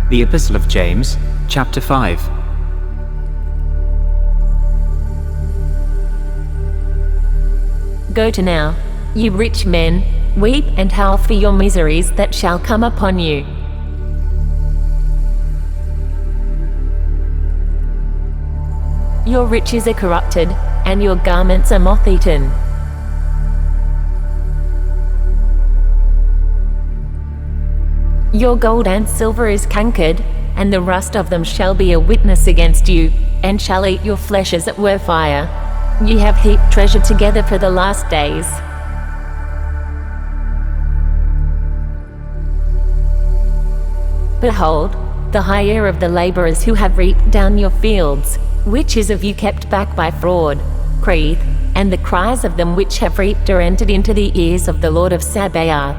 The Epistle of James, chapter 5. Go to now, you rich men, weep and howl for your miseries that shall come upon you. Your riches are corrupted, and your garments are moth-eaten. Your gold and silver is cankered, and the rust of them shall be a witness against you, and shall eat your flesh as it were fire. You have heaped treasure together for the last days. Behold, the hire of the laborers who have reaped down your fields, which is of you kept back by fraud, crieth, and the cries of them which have reaped are entered into the ears of the Lord of Sabaoth.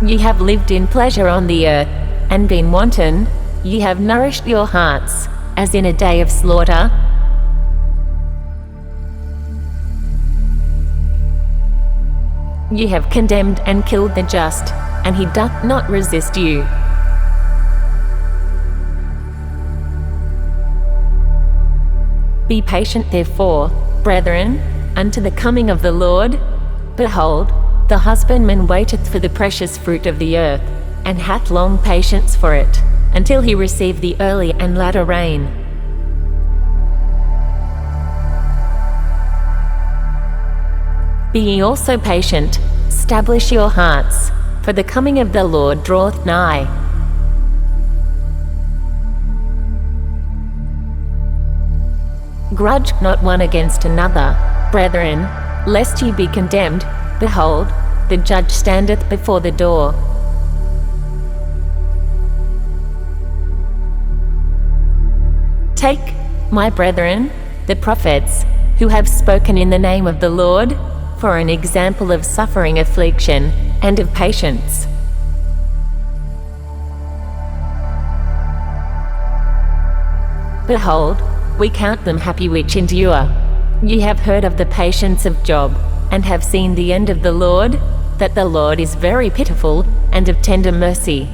Ye have lived in pleasure on the earth, and been wanton. Ye have nourished your hearts, as in a day of slaughter. Ye have condemned and killed the just, and he doth not resist you. Be patient therefore, brethren, unto the coming of the Lord. Behold, the husbandman waiteth for the precious fruit of the earth, and hath long patience for it, until he receive the early and latter rain. Be ye also patient, establish your hearts, for the coming of the Lord draweth nigh. Grudge not one against another, brethren, lest ye be condemned. Behold, the judge standeth before the door. Take, my brethren, the prophets, who have spoken in the name of the Lord, for an example of suffering affliction, and of patience. Behold, we count them happy which endure. Ye have heard of the patience of Job, and have seen the end of the Lord, that the Lord is very pitiful, and of tender mercy.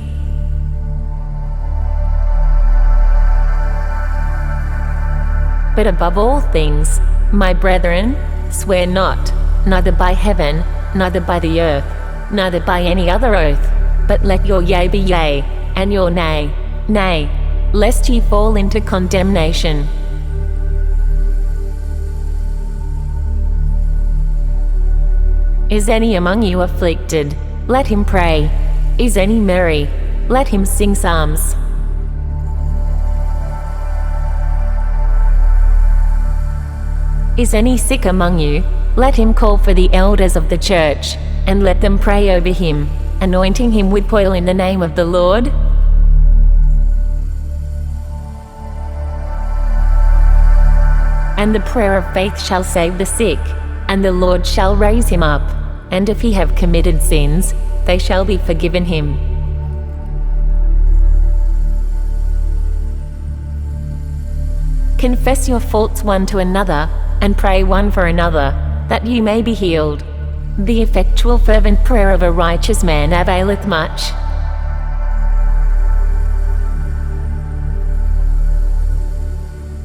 But above all things, my brethren, swear not, neither by heaven, neither by the earth, neither by any other oath, but let your yea be yea, and your nay, nay, lest ye fall into condemnation. Is any among you afflicted? Let him pray. Is any merry? Let him sing psalms. Is any sick among you? Let him call for the elders of the church, and let them pray over him, anointing him with oil in the name of the Lord. And the prayer of faith shall save the sick, and the Lord shall raise him up, and if he have committed sins, they shall be forgiven him. Confess your faults one to another, and pray one for another, that you may be healed. The effectual fervent prayer of a righteous man availeth much.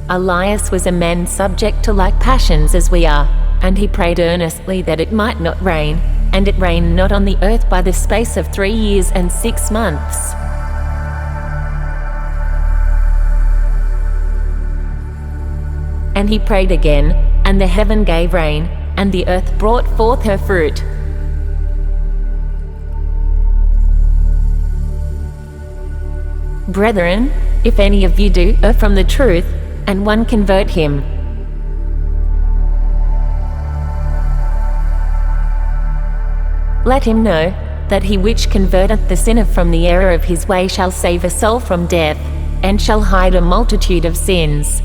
Elias was a man subject to like passions as we are, and he prayed earnestly that it might not rain, and it rained not on the earth by the space of 3 years and 6 months. And he prayed again, and the heaven gave rain, and the earth brought forth her fruit. Brethren, if any of you do err from the truth, and one convert him, let him know that he which converteth the sinner from the error of his way shall save a soul from death, and shall hide a multitude of sins.